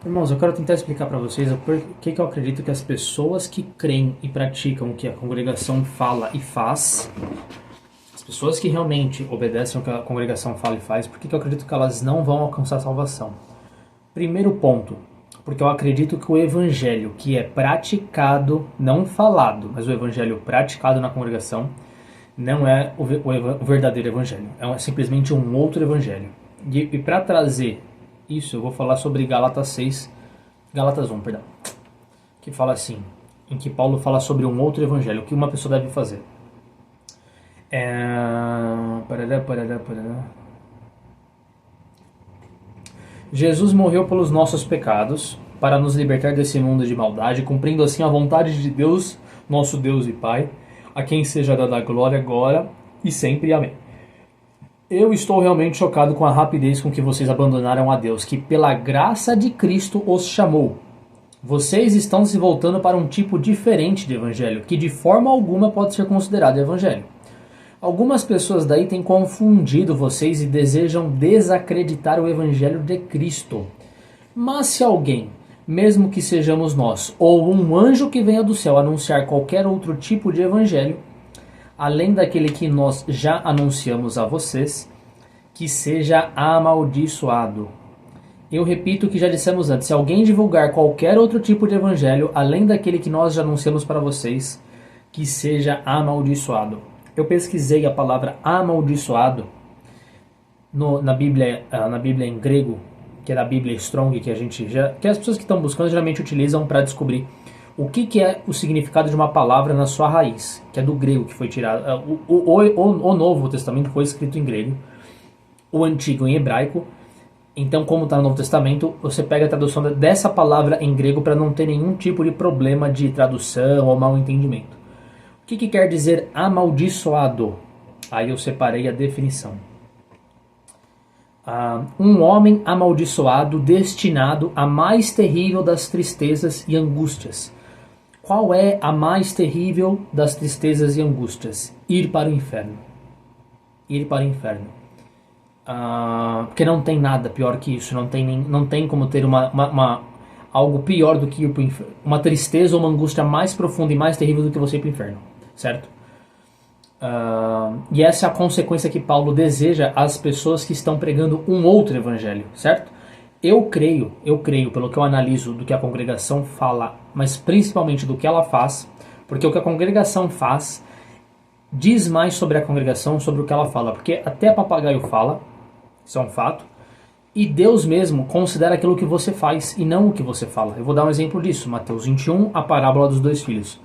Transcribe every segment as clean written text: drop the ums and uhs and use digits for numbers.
Irmãos, eu quero tentar explicar para vocês o porquê que eu acredito que as pessoas que creem e praticam o que a congregação fala e faz, as pessoas que realmente obedecem o que a congregação fala e faz, por que eu acredito que elas não vão alcançar a salvação? Primeiro ponto, porque eu acredito que o evangelho que é praticado, não falado, mas o evangelho praticado na congregação, não é o verdadeiro evangelho. É simplesmente um outro evangelho. E para trazer isso, eu vou falar sobre Gálatas 1, perdão, que fala assim, em que Paulo fala sobre um outro evangelho, o que uma pessoa deve fazer. Jesus morreu pelos nossos pecados, para nos libertar desse mundo de maldade, cumprindo assim a vontade de Deus, nosso Deus e Pai, a quem seja dada a glória agora e sempre. Amém. Eu estou realmente chocado com a rapidez com que vocês abandonaram a Deus, que pela graça de Cristo os chamou. Vocês estão se voltando para um tipo diferente de evangelho, que de forma alguma pode ser considerado evangelho. Algumas pessoas daí têm confundido vocês e desejam desacreditar o evangelho de Cristo. Mas se alguém, mesmo que sejamos nós, ou um anjo que venha do céu anunciar qualquer outro tipo de evangelho, além daquele que nós já anunciamos a vocês, que seja amaldiçoado. Eu repito o que já dissemos antes, se alguém divulgar qualquer outro tipo de evangelho, além daquele que nós já anunciamos para vocês, que seja amaldiçoado. Eu pesquisei a palavra amaldiçoado na Bíblia em grego, que é da Bíblia Strong, que as pessoas que estão buscando geralmente utilizam para descobrir o que é o significado de uma palavra na sua raiz, que é do grego, que foi tirado. O Novo Testamento foi escrito em grego, o Antigo em hebraico. Então, como está no Novo Testamento, você pega a tradução dessa palavra em grego para não ter nenhum tipo de problema de tradução ou mal entendimento. O que quer dizer amaldiçoado? Aí eu separei a definição. Um homem amaldiçoado destinado à mais terrível das tristezas e angústias. Qual é a mais terrível das tristezas e angústias? Ir para o inferno. Ir para o inferno. Porque não tem nada pior que isso. Não tem como ter algo pior do que ir para o inferno. Uma tristeza ou uma angústia mais profunda e mais terrível do que você ir para o inferno. Certo? E essa é a consequência que Paulo deseja às pessoas que estão pregando um outro evangelho. Certo? Eu creio, pelo que eu analiso do que a congregação fala, mas principalmente do que ela faz, porque o que a congregação faz diz mais sobre a congregação, sobre o que ela fala, porque até papagaio fala, isso é um fato, e Deus mesmo considera aquilo que você faz e não o que você fala. Eu vou dar um exemplo disso, Mateus 21, a parábola dos 2 filhos.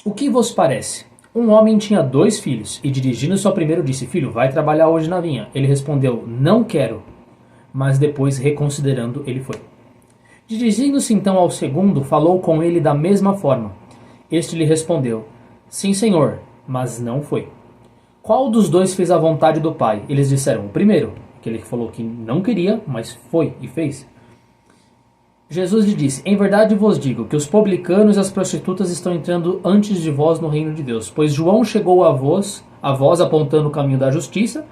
O que vos parece? Um homem tinha 2 filhos, e dirigindo-se ao primeiro disse, filho, vai trabalhar hoje na vinha. Ele respondeu, não quero. Mas depois, reconsiderando, ele foi. Dirigindo-se então ao segundo, falou com ele da mesma forma. Este lhe respondeu, sim, senhor, mas não foi. Qual dos 2 fez a vontade do pai? Eles disseram, o primeiro, aquele que falou que não queria, mas foi e fez. Jesus lhe disse, em verdade vos digo que os publicanos e as prostitutas estão entrando antes de vós no reino de Deus, pois João chegou a vós apontando o caminho da justiça,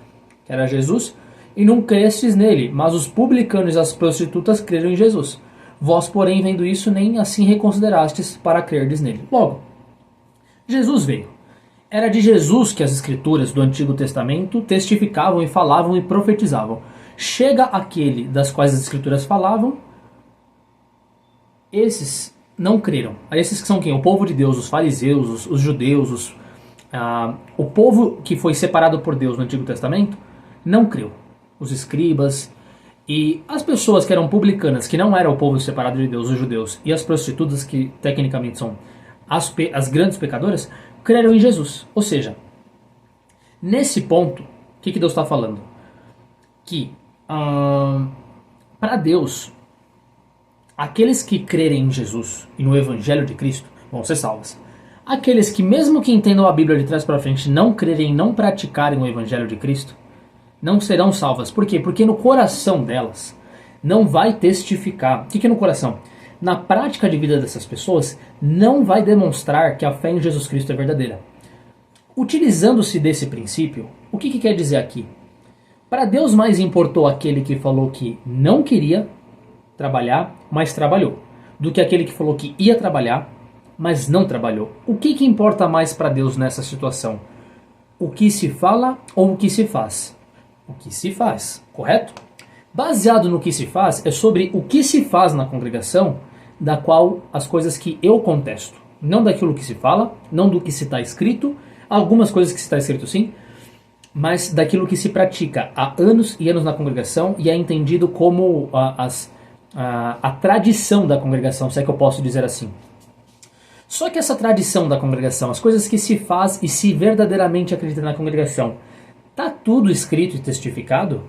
que era Jesus, e não crestes nele, mas os publicanos e as prostitutas creram em Jesus. Vós, porém, vendo isso, nem assim reconsiderastes para crerdes nele. Logo, Jesus veio. Era de Jesus que as escrituras do Antigo Testamento testificavam e falavam e profetizavam. Chega aquele das quais as escrituras falavam, esses não creram. Esses que são quem? O povo de Deus, os fariseus, os judeus, o povo que foi separado por Deus no Antigo Testamento, não creu. Os escribas e as pessoas que eram publicanas, que não eram o povo separado de Deus, os judeus, e as prostitutas, que tecnicamente são as grandes pecadoras, creram em Jesus. Ou seja, nesse ponto, o que Deus está falando? Que para Deus, aqueles que crerem em Jesus e no Evangelho de Cristo vão ser salvos. Aqueles que, mesmo que entendam a Bíblia de trás para frente, não crerem e não praticarem o Evangelho de Cristo, não serão salvas. Por quê? Porque no coração delas não vai testificar. O que é no coração? Na prática de vida dessas pessoas, não vai demonstrar que a fé em Jesus Cristo é verdadeira. Utilizando-se desse princípio, o que quer dizer aqui? Para Deus mais importou aquele que falou que não queria trabalhar, mas trabalhou, do que aquele que falou que ia trabalhar, mas não trabalhou. O que importa mais para Deus nessa situação? O que se fala ou o que se faz? O que se faz, correto? Baseado no que se faz, é sobre o que se faz na congregação, da qual as coisas que eu contesto. Não daquilo que se fala, não do que se está escrito, algumas coisas que está escrito sim, mas daquilo que se pratica há anos e anos na congregação e é entendido como a tradição da congregação, se é que eu posso dizer assim. Só que essa tradição da congregação, as coisas que se faz e se verdadeiramente acredita na congregação, tá tudo escrito e testificado?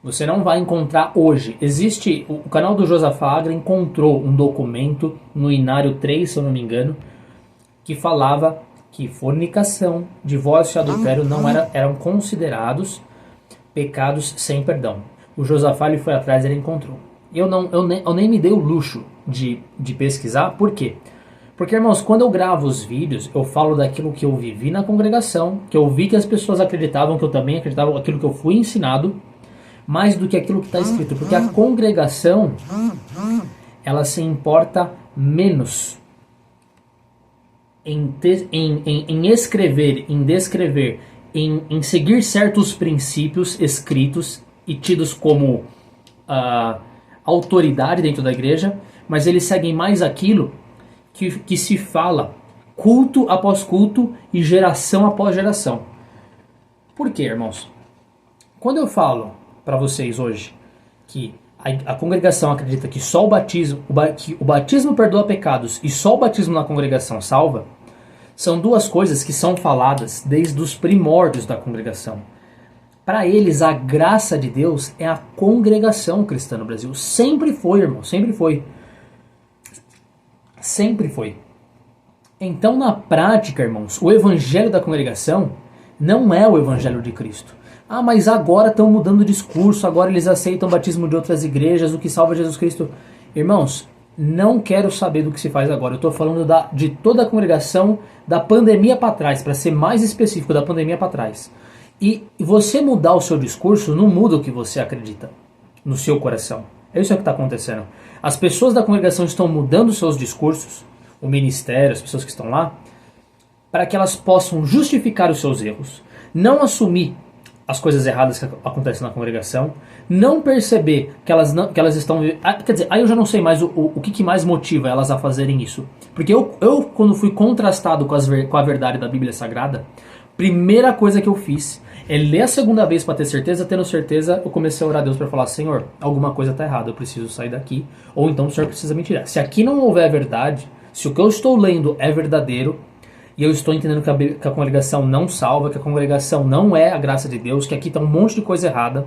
Você não vai encontrar hoje. Existe, o canal do Josafá Agra encontrou um documento no Inário 3, se eu não me engano, que falava que fornicação, divórcio e adultério não eram considerados pecados sem perdão. O Josafá ele foi atrás e ele encontrou. Eu nem me dei o luxo de pesquisar. Por quê? Porque, irmãos, quando eu gravo os vídeos, eu falo daquilo que eu vivi na congregação, que eu vi que as pessoas acreditavam, que eu também acreditava, aquilo que eu fui ensinado, mais do que aquilo que está escrito. Porque a congregação, ela se importa menos em escrever, em descrever, em seguir certos princípios escritos e tidos como autoridade dentro da igreja, mas eles seguem mais aquilo que se fala culto após culto e geração após geração. Por quê, irmãos? Quando eu falo para vocês hoje que a congregação acredita que só que o batismo perdoa pecados e só o batismo na congregação salva, são duas coisas que são faladas desde os primórdios da congregação. Para eles, a graça de Deus é a congregação cristã no Brasil. Sempre foi, irmão, sempre foi. Sempre foi. Então, na prática, irmãos, o evangelho da congregação não é o evangelho de Cristo. Ah, mas agora estão mudando o discurso, agora eles aceitam o batismo de outras igrejas, o que salva Jesus Cristo. Irmãos, não quero saber do que se faz agora. Eu estou falando de toda a congregação da pandemia para trás, para ser mais específico, da pandemia para trás. E você mudar o seu discurso não muda o que você acredita no seu coração. É isso que está acontecendo. As pessoas da congregação estão mudando seus discursos, o ministério, as pessoas que estão lá, para que elas possam justificar os seus erros, não assumir as coisas erradas que acontecem na congregação, não perceber que elas estão... Quer dizer, aí eu já não sei mais o que mais motiva elas a fazerem isso. Porque eu quando fui contrastado com a verdade da Bíblia Sagrada, primeira coisa que eu fiz é ler a segunda vez para ter certeza. Tendo certeza, eu comecei a orar a Deus para falar: Senhor, alguma coisa está errada, eu preciso sair daqui, ou então o Senhor precisa me tirar. Se aqui não houver verdade, se o que eu estou lendo é verdadeiro, e eu estou entendendo que a congregação não salva, que a congregação não é a graça de Deus, que aqui está um monte de coisa errada,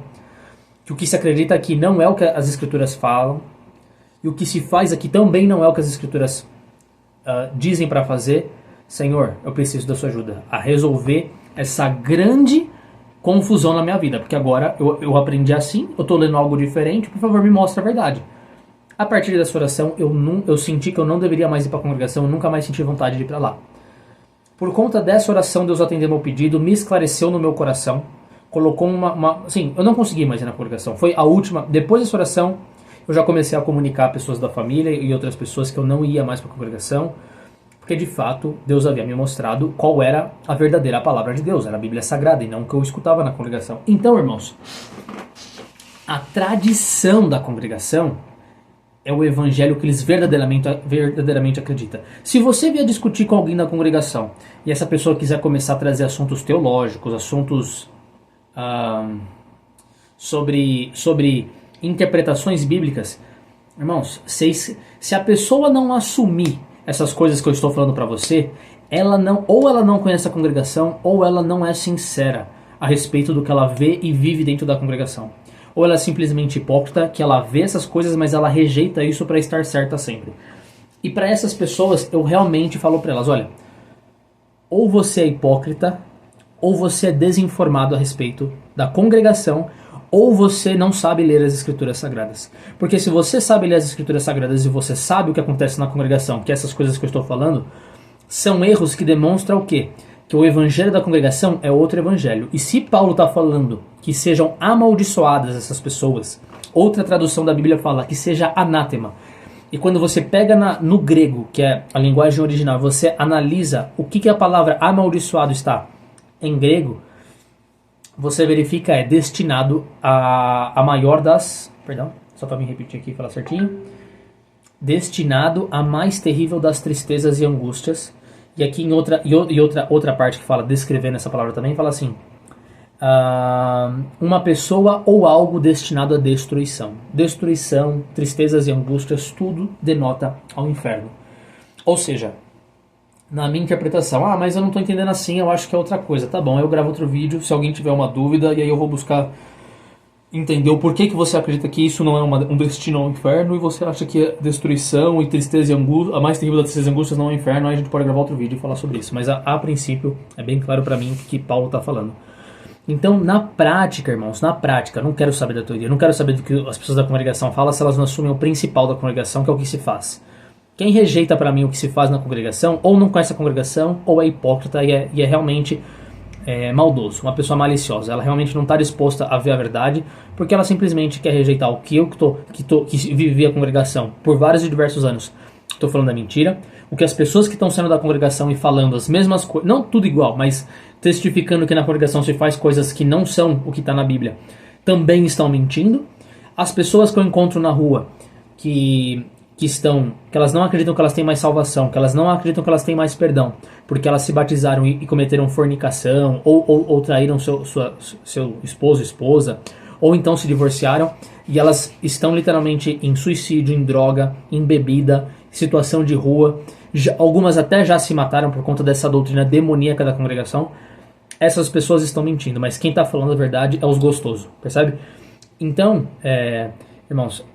que o que se acredita aqui não é o que as escrituras falam, e o que se faz aqui também não é o que as escrituras dizem para fazer, Senhor, eu preciso da sua ajuda a resolver essa grande confusão na minha vida, porque agora eu aprendi assim, eu estou lendo algo diferente, por favor me mostre a verdade. A partir dessa oração, eu senti que eu não deveria mais ir para a congregação, eu nunca mais senti vontade de ir para lá. Por conta dessa oração, Deus atendeu meu pedido, me esclareceu no meu coração, colocou assim, eu não consegui mais ir na congregação. Foi a última, depois dessa oração, eu já comecei a comunicar a pessoas da família e outras pessoas que eu não ia mais para a congregação, porque de fato Deus havia me mostrado qual era a verdadeira palavra de Deus, era a Bíblia Sagrada e não o que eu escutava na congregação. Então, irmãos, a tradição da congregação é o evangelho que eles verdadeiramente acreditam. Se você vier discutir com alguém da congregação e essa pessoa quiser começar a trazer assuntos teológicos, assuntos sobre interpretações bíblicas, irmãos, se a pessoa não assumir essas coisas que eu estou falando para você, ou ela não conhece a congregação, ou ela não é sincera a respeito do que ela vê e vive dentro da congregação. Ou ela é simplesmente hipócrita, que ela vê essas coisas, mas ela rejeita isso para estar certa sempre. E para essas pessoas, eu realmente falo para elas: olha, ou você é hipócrita, ou você é desinformado a respeito da congregação, ou você não sabe ler as escrituras sagradas. Porque se você sabe ler as escrituras sagradas e você sabe o que acontece na congregação, que essas coisas que eu estou falando, são erros que demonstram o quê? Que o evangelho da congregação é outro evangelho. E se Paulo está falando que sejam amaldiçoadas essas pessoas, Outra tradução da Bíblia fala que seja anátema. E quando você pega no grego, que é a linguagem original, você analisa o que a palavra amaldiçoado está em grego, você verifica é destinado a maior das... Perdão, só para me repetir aqui e falar certinho. Destinado a mais terrível das tristezas e angústias. E aqui em outra parte que fala, descrevendo essa palavra também, fala assim: uma pessoa ou algo destinado à destruição. Destruição, tristezas e angústias, tudo denota ao inferno. Ou seja, na minha interpretação, mas eu não estou entendendo assim, eu acho que é outra coisa. Tá bom, eu gravo outro vídeo, se alguém tiver uma dúvida, e aí eu vou buscar entender o porquê que você acredita que isso não é um destino ao inferno, e você acha que a destruição e tristeza e angústia, a mais terrível das tristezas e angústias não é o inferno, aí a gente pode gravar outro vídeo e falar sobre isso. Mas a princípio, é bem claro para mim o que Paulo está falando. Então, na prática, irmãos, na prática, eu não quero saber da teoria, eu não quero saber do que as pessoas da congregação falam se elas não assumem o principal da congregação, que é o que se faz. Quem rejeita para mim o que se faz na congregação, ou não conhece a congregação, ou é hipócrita e é realmente maldoso, uma pessoa maliciosa. Ela realmente não está disposta a ver a verdade, porque ela simplesmente quer rejeitar o que que vivi a congregação por vários e diversos anos. Estou falando da mentira. O que as pessoas que estão saindo da congregação e falando as mesmas coisas, não tudo igual, mas testificando que na congregação se faz coisas que não são o que está na Bíblia, também estão mentindo. As pessoas que eu encontro na rua que elas não acreditam que elas têm mais salvação, que elas não acreditam que elas têm mais perdão, porque elas se batizaram e cometeram fornicação, ou traíram seu esposo, esposa, ou então se divorciaram, e elas estão literalmente em suicídio, em droga, em bebida, situação de rua, algumas até já se mataram por conta dessa doutrina demoníaca da congregação. Essas pessoas estão mentindo, mas quem está falando a verdade é os gostosos, percebe? Então, irmãos,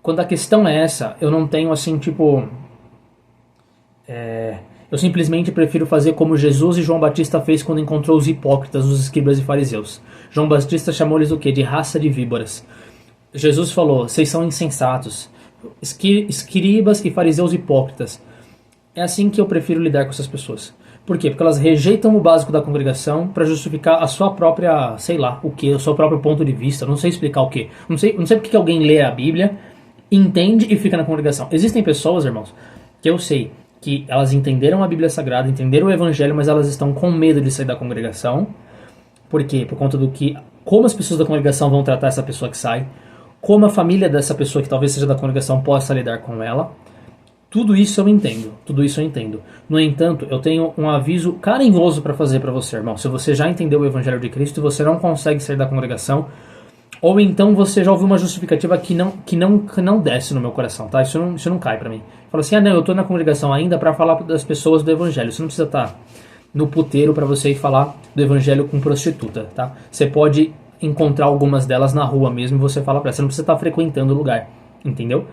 quando a questão é essa, eu não tenho assim, eu simplesmente prefiro fazer como Jesus e João Batista fez quando encontrou os hipócritas, os escribas e fariseus. João Batista chamou-lhes o quê? De raça de víboras. Jesus falou: vocês são insensatos, escribas e fariseus hipócritas. É assim que eu prefiro lidar com essas pessoas. Por quê? Porque elas rejeitam o básico da congregação para justificar a sua própria, sei lá, o quê? O seu próprio ponto de vista. Não sei explicar o quê. Não sei porque alguém lê a Bíblia, entende e fica na congregação. Existem pessoas, irmãos, que eu sei que elas entenderam a Bíblia Sagrada, entenderam o Evangelho, mas elas estão com medo de sair da congregação. Por quê? Por conta do que, como as pessoas da congregação vão tratar essa pessoa que sai, como a família dessa pessoa que talvez seja da congregação possa lidar com ela. Tudo isso eu entendo. No entanto, eu tenho um aviso carinhoso para fazer para você, irmão. Se você já entendeu o Evangelho de Cristo e você não consegue sair da congregação, ou então você já ouviu uma justificativa que não desce no meu coração, tá? Isso não cai pra mim. Fala assim, não, eu tô na congregação ainda pra falar das pessoas do Evangelho. Você não precisa estar no puteiro pra você ir falar do Evangelho com prostituta, tá? Você pode encontrar algumas delas na rua mesmo e você fala pra ela. Você não precisa estar frequentando o lugar, entendeu?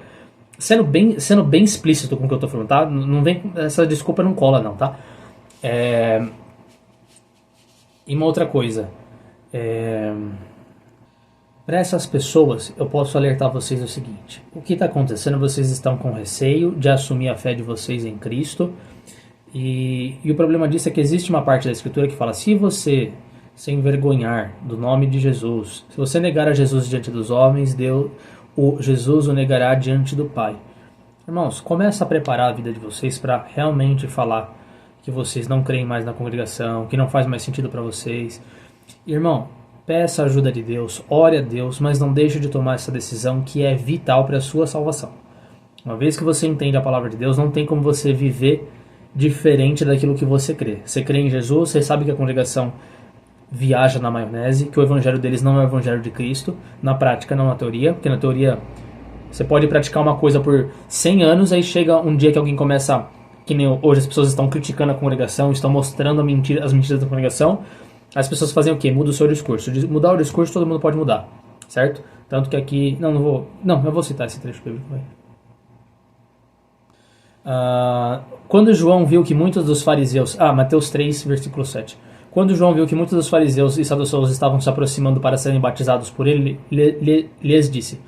Sendo bem explícito com o que eu tô falando, tá? Não vem, essa desculpa não cola não, tá? E uma outra coisa, para essas pessoas, eu posso alertar vocês o seguinte: o que está acontecendo? Vocês estão com receio de assumir a fé de vocês em Cristo, e o problema disso é que existe uma parte da Escritura que fala: se você se envergonhar do nome de Jesus, se você negar a Jesus diante dos homens, Jesus o negará diante do Pai. Irmãos, começa a preparar a vida de vocês para realmente falar que vocês não creem mais na congregação, que não faz mais sentido para vocês. Irmão, peça a ajuda de Deus, ore a Deus, mas não deixe de tomar essa decisão que é vital para a sua salvação. Uma vez que você entende a palavra de Deus, não tem como você viver diferente daquilo que você crê. Você crê em Jesus, você sabe que a congregação viaja na maionese, que o evangelho deles não é o evangelho de Cristo, na prática, não na teoria, porque na teoria você pode praticar uma coisa por 100 anos, aí chega um dia que alguém começa, que nem hoje as pessoas estão criticando a congregação, estão mostrando as mentiras da congregação. As pessoas fazem o quê? Muda o seu discurso. Mudar o discurso todo mundo pode mudar, certo? Tanto que aqui... eu vou citar esse trecho bíblico. Quando João viu que muitos dos fariseus... Mateus 3, versículo 7. Quando João viu que muitos dos fariseus e saduceus estavam se aproximando para serem batizados por ele, lhes disse: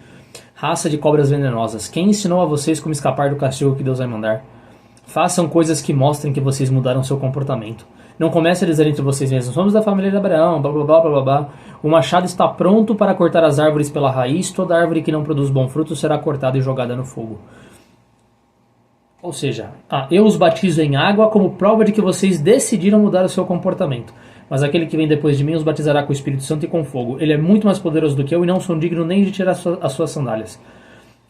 raça de cobras venenosas, quem ensinou a vocês como escapar do castigo que Deus vai mandar? Façam coisas que mostrem que vocês mudaram seu comportamento. Não comece a dizer entre vocês mesmos, somos da família de Abraão, blá blá blá blá blá blá. O machado está pronto para cortar as árvores pela raiz, toda árvore que não produz bom fruto será cortada e jogada no fogo. Ou seja, eu os batizo em água como prova de que vocês decidiram mudar o seu comportamento. Mas aquele que vem depois de mim os batizará com o Espírito Santo e com fogo. Ele é muito mais poderoso do que eu e não sou digno nem de tirar as suas sandálias.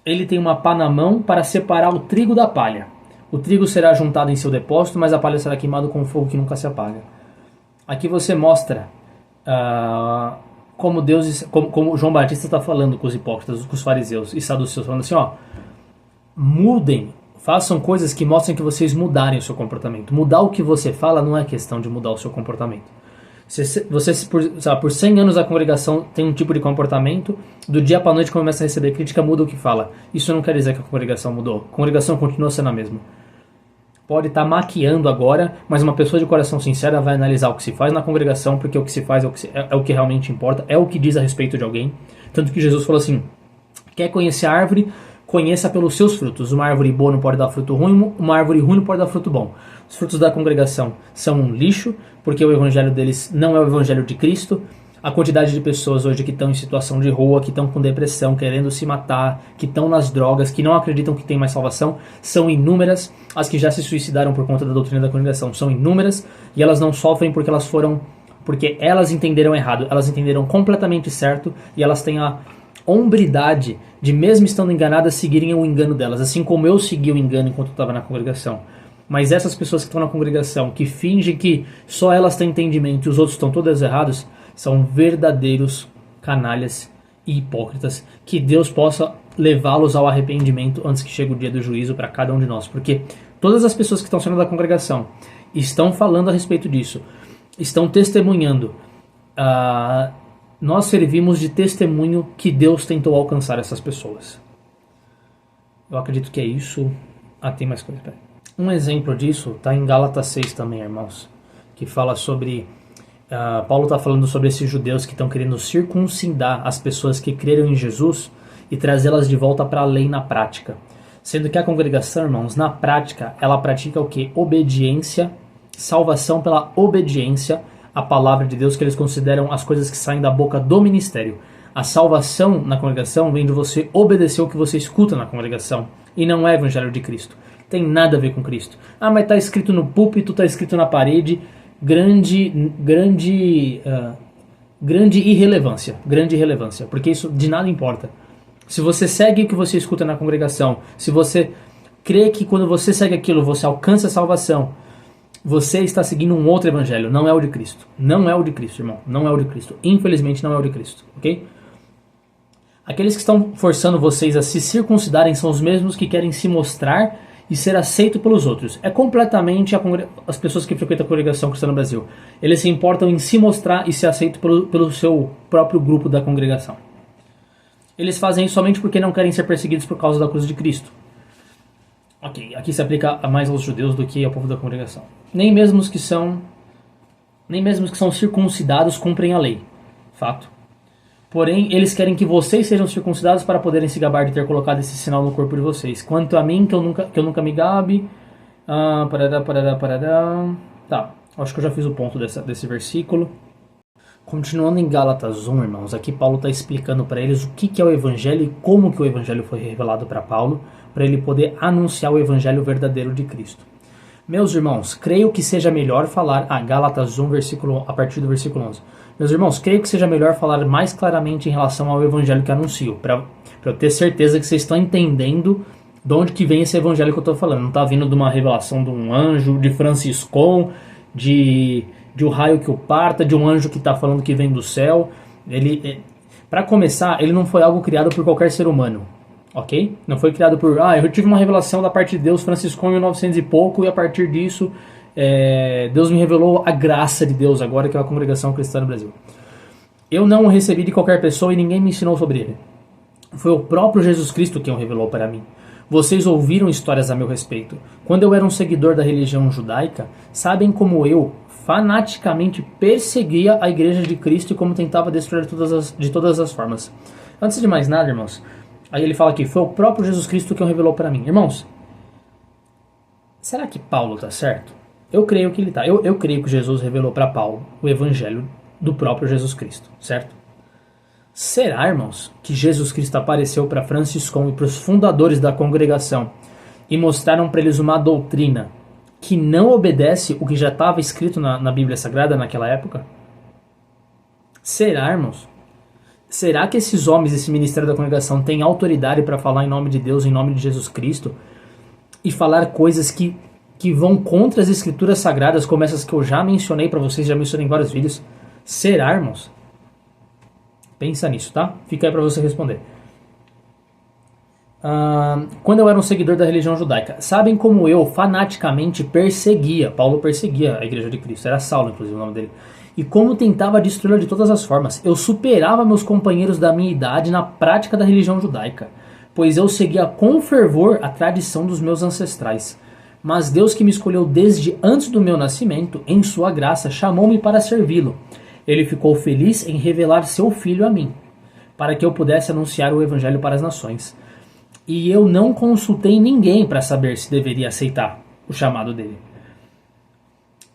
Ele tem uma pá na mão para separar o trigo da palha. O trigo será juntado em seu depósito, mas a palha será queimada com fogo que nunca se apaga. Aqui você mostra como Deus, como João Batista está falando com os hipócritas, com os fariseus e saduceus, falando assim, mudem, façam coisas que mostrem que vocês mudarem o seu comportamento. Mudar o que você fala não é questão de mudar o seu comportamento. Você por 100 anos a congregação tem um tipo de comportamento, do dia para a noite começa a receber crítica, muda o que fala. Isso não quer dizer que a congregação mudou. A congregação continua sendo a mesma. Pode estar maquiando agora, mas uma pessoa de coração sincero vai analisar o que se faz na congregação, porque o que se faz é o que realmente importa, é o que diz a respeito de alguém. Tanto que Jesus falou assim, quer conhecer a árvore, conheça pelos seus frutos. Uma árvore boa não pode dar fruto ruim, uma árvore ruim não pode dar fruto bom. Os frutos da congregação são um lixo, porque o evangelho deles não é o evangelho de Cristo. A quantidade de pessoas hoje que estão em situação de rua, que estão com depressão, querendo se matar, que estão nas drogas, que não acreditam que tem mais salvação, são inúmeras. As que já se suicidaram por conta da doutrina da congregação são inúmeras, e elas não sofrem porque elas entenderam errado, elas entenderam completamente certo, e elas têm a hombridade de, mesmo estando enganadas, seguirem o engano delas, assim como eu segui o engano enquanto eu estava na congregação. Mas essas pessoas que estão na congregação, que fingem que só elas têm entendimento e os outros estão todos errados, são verdadeiros canalhas e hipócritas. Que Deus possa levá-los ao arrependimento antes que chegue o dia do juízo para cada um de nós. Porque todas as pessoas que estão saindo da congregação estão falando a respeito disso, estão testemunhando. Nós servimos de testemunho que Deus tentou alcançar essas pessoas. Eu acredito que é isso. Tem mais coisa. Pera. Um exemplo disso está em Gálatas 6 também, irmãos, que fala sobre... Paulo está falando sobre esses judeus que estão querendo circuncidar as pessoas que creram em Jesus e trazê-las de volta para a lei na prática. Sendo que a congregação, irmãos, na prática, ela pratica o quê? Obediência, salvação pela obediência à palavra de Deus, que eles consideram as coisas que saem da boca do ministério. A salvação na congregação vem de você obedecer o que você escuta na congregação, e não é evangelho de Cristo. Tem nada a ver com Cristo. Mas está escrito no púlpito, está escrito na parede, grande irrelevância, porque isso de nada importa. Se você segue o que você escuta na congregação, se você crê que quando você segue aquilo você alcança a salvação, você está seguindo um outro evangelho, não é o de Cristo. Não é o de Cristo, irmão, não é o de Cristo. Infelizmente não é o de Cristo, ok? Aqueles que estão forçando vocês a se circuncidarem são os mesmos que querem se mostrar e ser aceito pelos outros. É completamente as pessoas que frequentam a congregação cristã no Brasil. Eles se importam em se mostrar e ser aceito pelo seu próprio grupo da congregação. Eles fazem isso somente porque não querem ser perseguidos por causa da cruz de Cristo. Ok, aqui se aplica mais aos judeus do que ao povo da congregação. Nem mesmo os que são circuncidados cumprem a lei. Fato. Porém, eles querem que vocês sejam circuncidados para poderem se gabar de ter colocado esse sinal no corpo de vocês. Quanto a mim, que eu nunca me gabe... Tá, acho que eu já fiz o ponto desse versículo. Continuando em Gálatas 1, irmãos, aqui Paulo está explicando para eles o que é o Evangelho e como que o Evangelho foi revelado para Paulo, para ele poder anunciar o Evangelho verdadeiro de Cristo. Meus irmãos, creio que seja melhor falar... Gálatas 1, a partir do versículo 11. Meus irmãos, creio que seja melhor falar mais claramente em relação ao Evangelho que anuncio, para eu ter certeza que vocês estão entendendo de onde que vem esse Evangelho que eu estou falando. Não está vindo de uma revelação de um anjo, de Franciscon, de um raio que o parta, de um anjo que está falando que vem do céu. Para começar, ele não foi algo criado por qualquer ser humano. Ok? Não foi criado por... eu tive uma revelação da parte de Deus, Franciscon, em 1900 e pouco, e a partir disso, Deus me revelou a graça de Deus agora, que é a congregação cristã no Brasil. Eu não o recebi de qualquer pessoa e ninguém me ensinou sobre ele. Foi o próprio Jesus Cristo quem o revelou para mim. Vocês ouviram histórias a meu respeito. Quando eu era um seguidor da religião judaica, sabem como eu fanaticamente perseguia a igreja de Cristo e como tentava destruir de todas as formas. Antes de mais nada, irmãos, aí ele fala aqui, foi o próprio Jesus Cristo que o revelou para mim. Irmãos, será que Paulo está certo? Eu creio que ele está. Eu creio que Jesus revelou para Paulo o evangelho do próprio Jesus Cristo, certo? Será, irmãos, que Jesus Cristo apareceu para Franciscão e para os fundadores da congregação e mostraram para eles uma doutrina que não obedece o que já estava escrito na Bíblia Sagrada naquela época? Será, irmãos? Será que esses homens, esse ministério da congregação, têm autoridade para falar em nome de Deus, em nome de Jesus Cristo, e falar coisas que vão contra as escrituras sagradas, como essas que eu já mencionei para vocês, já mencionei em vários vídeos? Será, irmãos? Pensa nisso, tá? Fica aí para você responder. Quando eu era um seguidor da religião judaica, sabem como eu fanaticamente perseguia, Paulo perseguia a igreja de Cristo, era Saulo inclusive o nome dele, e como tentava destruí-la de todas as formas. Eu superava meus companheiros da minha idade na prática da religião judaica, pois eu seguia com fervor a tradição dos meus ancestrais. Mas Deus, que me escolheu desde antes do meu nascimento, em sua graça, chamou-me para servi-lo. Ele ficou feliz em revelar seu filho a mim, para que eu pudesse anunciar o evangelho para as nações. E eu não consultei ninguém para saber se deveria aceitar o chamado dele.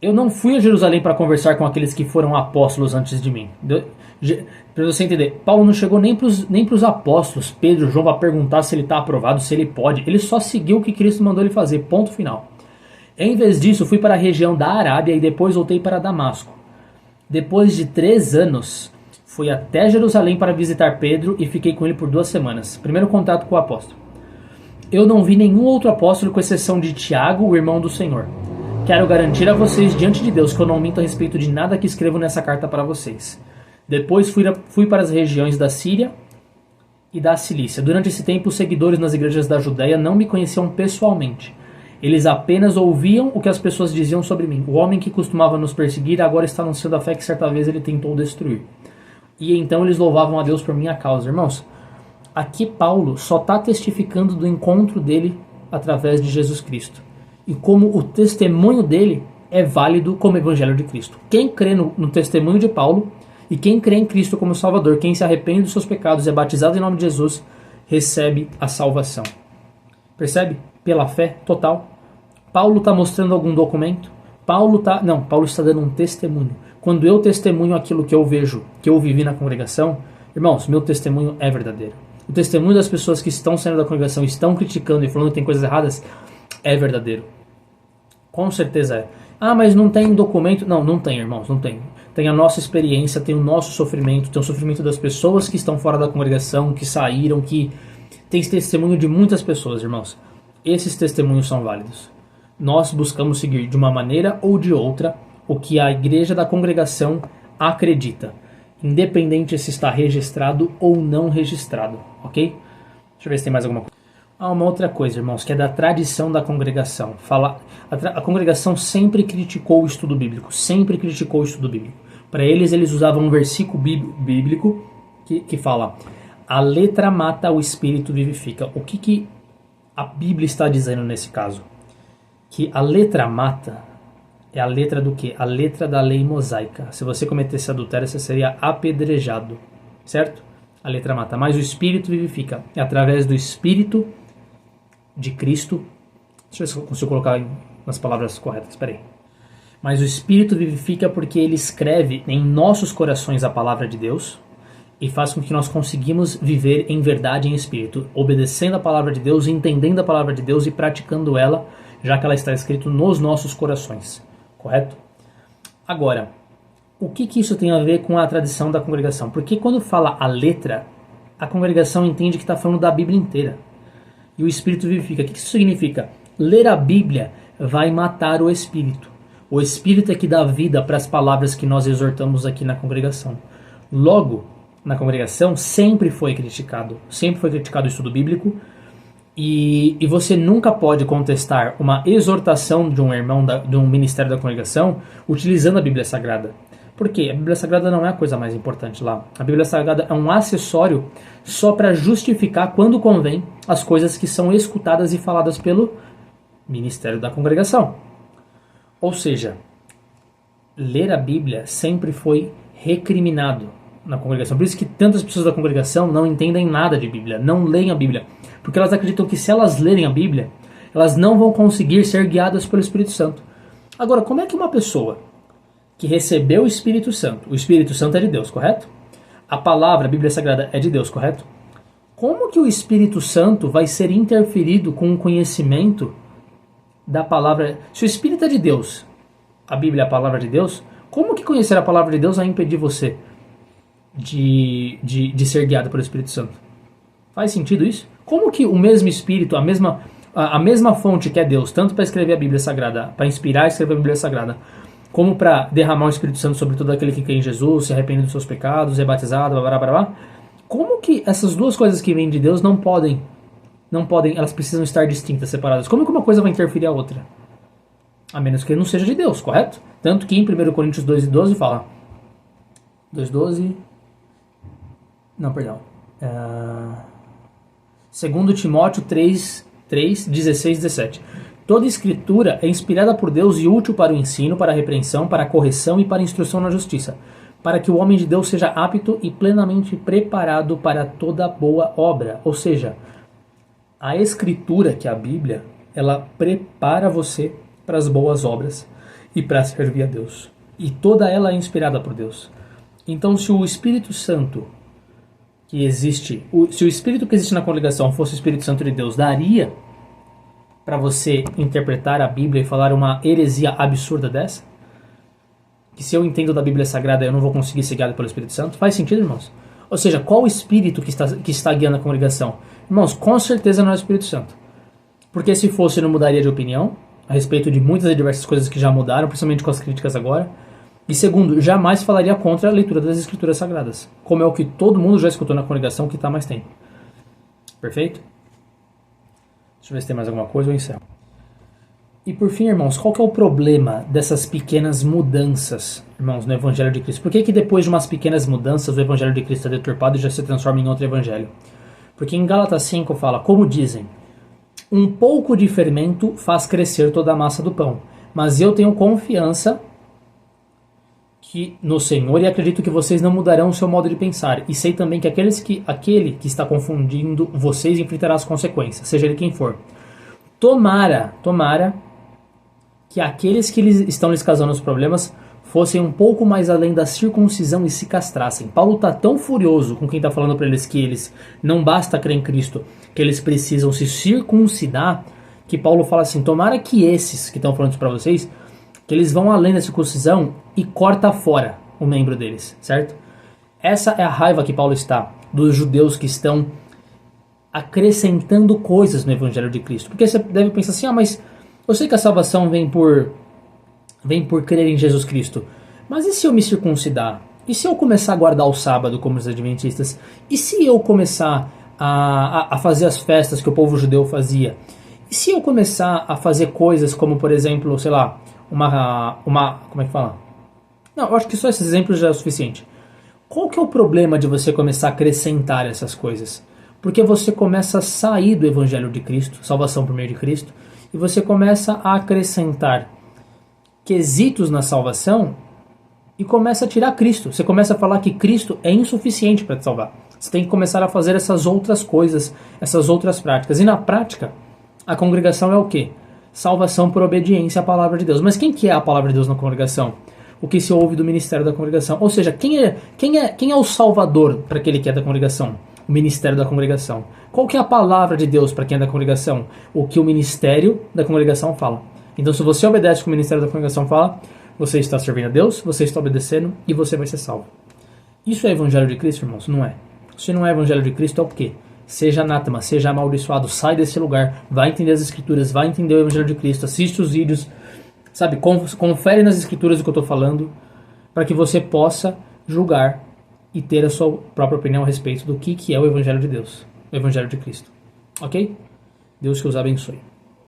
Eu não fui a Jerusalém para conversar com aqueles que foram apóstolos antes de mim. Para você entender, Paulo não chegou nem para os apóstolos, Pedro, João, para perguntar se ele está aprovado, se ele pode. Ele só seguiu o que Cristo mandou ele fazer, ponto final. Em vez disso, fui para a região da Arábia e depois voltei para Damasco. Depois de 3 anos, fui até Jerusalém para visitar Pedro e fiquei com ele por 2 semanas. Primeiro contato com o apóstolo. Eu não vi nenhum outro apóstolo com exceção de Tiago, o irmão do Senhor. Quero garantir a vocês diante de Deus que eu não minto a respeito de nada que escrevo nessa carta para vocês. Depois fui para as regiões da Síria e da Cilícia. Durante esse tempo, os seguidores nas igrejas da Judéia não me conheciam pessoalmente. Eles apenas ouviam o que as pessoas diziam sobre mim. O homem que costumava nos perseguir agora está anunciando a fé que certa vez ele tentou destruir. E então eles louvavam a Deus por minha causa. Irmãos, aqui Paulo só está testificando do encontro dele através de Jesus Cristo. E como o testemunho dele é válido como evangelho de Cristo. Quem crê no testemunho de Paulo e quem crê em Cristo como Salvador, quem se arrepende dos seus pecados e é batizado em nome de Jesus, recebe a salvação. Percebe? Pela fé total. Paulo está mostrando algum documento? Paulo está dando um testemunho. Quando eu testemunho aquilo que eu vejo, que eu vivi na congregação, irmãos, meu testemunho é verdadeiro. O testemunho das pessoas que estão saindo da congregação, estão criticando e falando que tem coisas erradas, é verdadeiro. Com certeza é. Ah, mas não tem documento? Não, não tem, irmãos, não tem. Tem a nossa experiência, tem o nosso sofrimento, tem o sofrimento das pessoas que estão fora da congregação, que saíram, que tem testemunho de muitas pessoas, irmãos. Esses testemunhos são válidos. Nós buscamos seguir de uma maneira ou de outra o que a igreja da congregação acredita, independente se está registrado ou não registrado, ok? Deixa eu ver se tem mais alguma coisa. Uma outra coisa, irmãos, que é da tradição da congregação. A congregação sempre criticou o estudo bíblico, Para eles usavam um versículo bíblico que fala: a letra mata, o espírito vivifica. O que a Bíblia está dizendo nesse caso? Que a letra mata é a letra do quê? A letra da lei mosaica. Se você cometesse adultério, você seria apedrejado, certo? A letra mata, mas o espírito vivifica. É através do espírito de Cristo. Deixa eu ver se eu consigo colocar nas palavras corretas, espera aí. Mas o espírito vivifica porque ele escreve em nossos corações a palavra de Deus e faz com que nós conseguimos viver em verdade e em espírito, obedecendo a palavra de Deus, entendendo a palavra de Deus e praticando ela, já que ela está escrita nos nossos corações. Correto? Agora, o que isso tem a ver com a tradição da congregação? Porque quando fala a letra, a congregação entende que está falando da Bíblia inteira. E o espírito vivifica. O que isso significa? Ler a Bíblia vai matar o espírito. O espírito é que dá vida para as palavras que nós exortamos aqui na congregação. Logo, na congregação sempre foi criticado o estudo bíblico. E você nunca pode contestar uma exortação de um irmão, de um ministério da congregação, utilizando a Bíblia Sagrada. Por quê? A Bíblia Sagrada não é a coisa mais importante lá. A Bíblia Sagrada é um acessório só para justificar, quando convém, as coisas que são escutadas e faladas pelo ministério da congregação. Ou seja, ler a Bíblia sempre foi recriminado na congregação. Por isso que tantas pessoas da congregação não entendem nada de Bíblia, não leem a Bíblia. Porque elas acreditam que se elas lerem a Bíblia, elas não vão conseguir ser guiadas pelo Espírito Santo. Agora, como é que uma pessoa que recebeu o Espírito Santo é de Deus, correto? A palavra, a Bíblia Sagrada é de Deus, correto? Como que o Espírito Santo vai ser interferido com o conhecimento da palavra? Se o Espírito é de Deus, a Bíblia é a palavra de Deus, como que conhecer a palavra de Deus vai impedir você de ser guiado pelo Espírito Santo? Faz sentido isso? Como que o mesmo Espírito, a mesma fonte que é Deus, tanto para escrever a Bíblia Sagrada, para inspirar e escrever a Bíblia Sagrada, como para derramar o Espírito Santo sobre todo aquele que crê em Jesus, se arrepende dos seus pecados, é batizado, blá, blá, blá, blá, como que essas duas coisas que vêm de Deus não podem, elas precisam estar distintas, separadas? Como que uma coisa vai interferir a outra? A menos que ele não seja de Deus, correto? Tanto que em 1 Coríntios 2:12 fala... 2:12... Não, perdão. 2 Timóteo 3:16-17. Toda escritura é inspirada por Deus e útil para o ensino, para a repreensão, para a correção e para a instrução na justiça, para que o homem de Deus seja apto e plenamente preparado para toda boa obra. Ou seja, a escritura, que é a Bíblia, ela prepara você para as boas obras e para servir a Deus. E toda ela é inspirada por Deus. Então, se o Espírito Santo que existe, se o Espírito que existe na congregação fosse o Espírito Santo de Deus, daria para você interpretar a Bíblia e falar uma heresia absurda dessa? Que se eu entendo da Bíblia Sagrada eu não vou conseguir ser guiado pelo Espírito Santo? Faz sentido, irmãos? Ou seja, qual o Espírito que está guiando a congregação? Irmãos, com certeza não é o Espírito Santo. Porque se fosse, não mudaria de opinião a respeito de muitas e diversas coisas que já mudaram, principalmente com as críticas agora. E segundo, jamais falaria contra a leitura das Escrituras Sagradas, como é o que todo mundo já escutou na congregação que está mais tempo. Perfeito? Deixa eu ver se tem mais alguma coisa ou eu encerro. E por fim, irmãos, qual que é o problema dessas pequenas mudanças, irmãos, no Evangelho de Cristo? Por que depois de umas pequenas mudanças o Evangelho de Cristo é deturpado e já se transforma em outro Evangelho? Porque em Gálatas 5 fala, como dizem, um pouco de fermento faz crescer toda a massa do pão, mas eu tenho confiança no Senhor e acredito que vocês não mudarão o seu modo de pensar. E sei também que aquele que está confundindo vocês enfrentará as consequências, seja ele quem for. Tomara que aqueles que estão lhes causando os problemas fossem um pouco mais além da circuncisão e se castrassem. Paulo está tão furioso com quem está falando para eles que eles não basta crer em Cristo, que eles precisam se circuncidar, que Paulo fala assim, tomara que esses que estão falando isso para vocês, que eles vão além da circuncisão e corta fora o membro deles, certo? Essa é a raiva que Paulo está dos judeus que estão acrescentando coisas no Evangelho de Cristo. Porque você deve pensar assim, mas eu sei que a salvação vem por crer em Jesus Cristo, mas e se eu me circuncidar? E se eu começar a guardar o sábado como os adventistas? E se eu começar a fazer as festas que o povo judeu fazia? E se eu começar a fazer coisas como, por exemplo, sei lá, como é que fala? Não, eu acho que só esses exemplos já é o suficiente. Qual que é o problema de você começar a acrescentar essas coisas? Porque você começa a sair do Evangelho de Cristo, salvação por meio de Cristo, e você começa a acrescentar quesitos na salvação e começa a tirar Cristo. Você começa a falar que Cristo é insuficiente para te salvar. Você tem que começar a fazer essas outras coisas, essas outras práticas. E na prática, a congregação é o quê? Salvação por obediência à palavra de Deus. Mas quem que é a palavra de Deus na congregação? O que se ouve do ministério da congregação. Ou seja, quem é o salvador para aquele que é da congregação? O ministério da congregação. Qual que é a palavra de Deus para quem é da congregação? O que o ministério da congregação fala. Então, se você obedece o que o ministério da congregação fala, você está servindo a Deus, você está obedecendo e você vai ser salvo. Isso é Evangelho de Cristo, irmãos? Não é. Se não é Evangelho de Cristo, é o quê? Seja anátema, seja amaldiçoado, sai desse lugar, vai entender as Escrituras, vai entender o Evangelho de Cristo, assiste os vídeos, sabe, confere nas Escrituras o que eu estou falando, para que você possa julgar e ter a sua própria opinião a respeito do que é o Evangelho de Deus, o Evangelho de Cristo. Ok? Deus que os abençoe.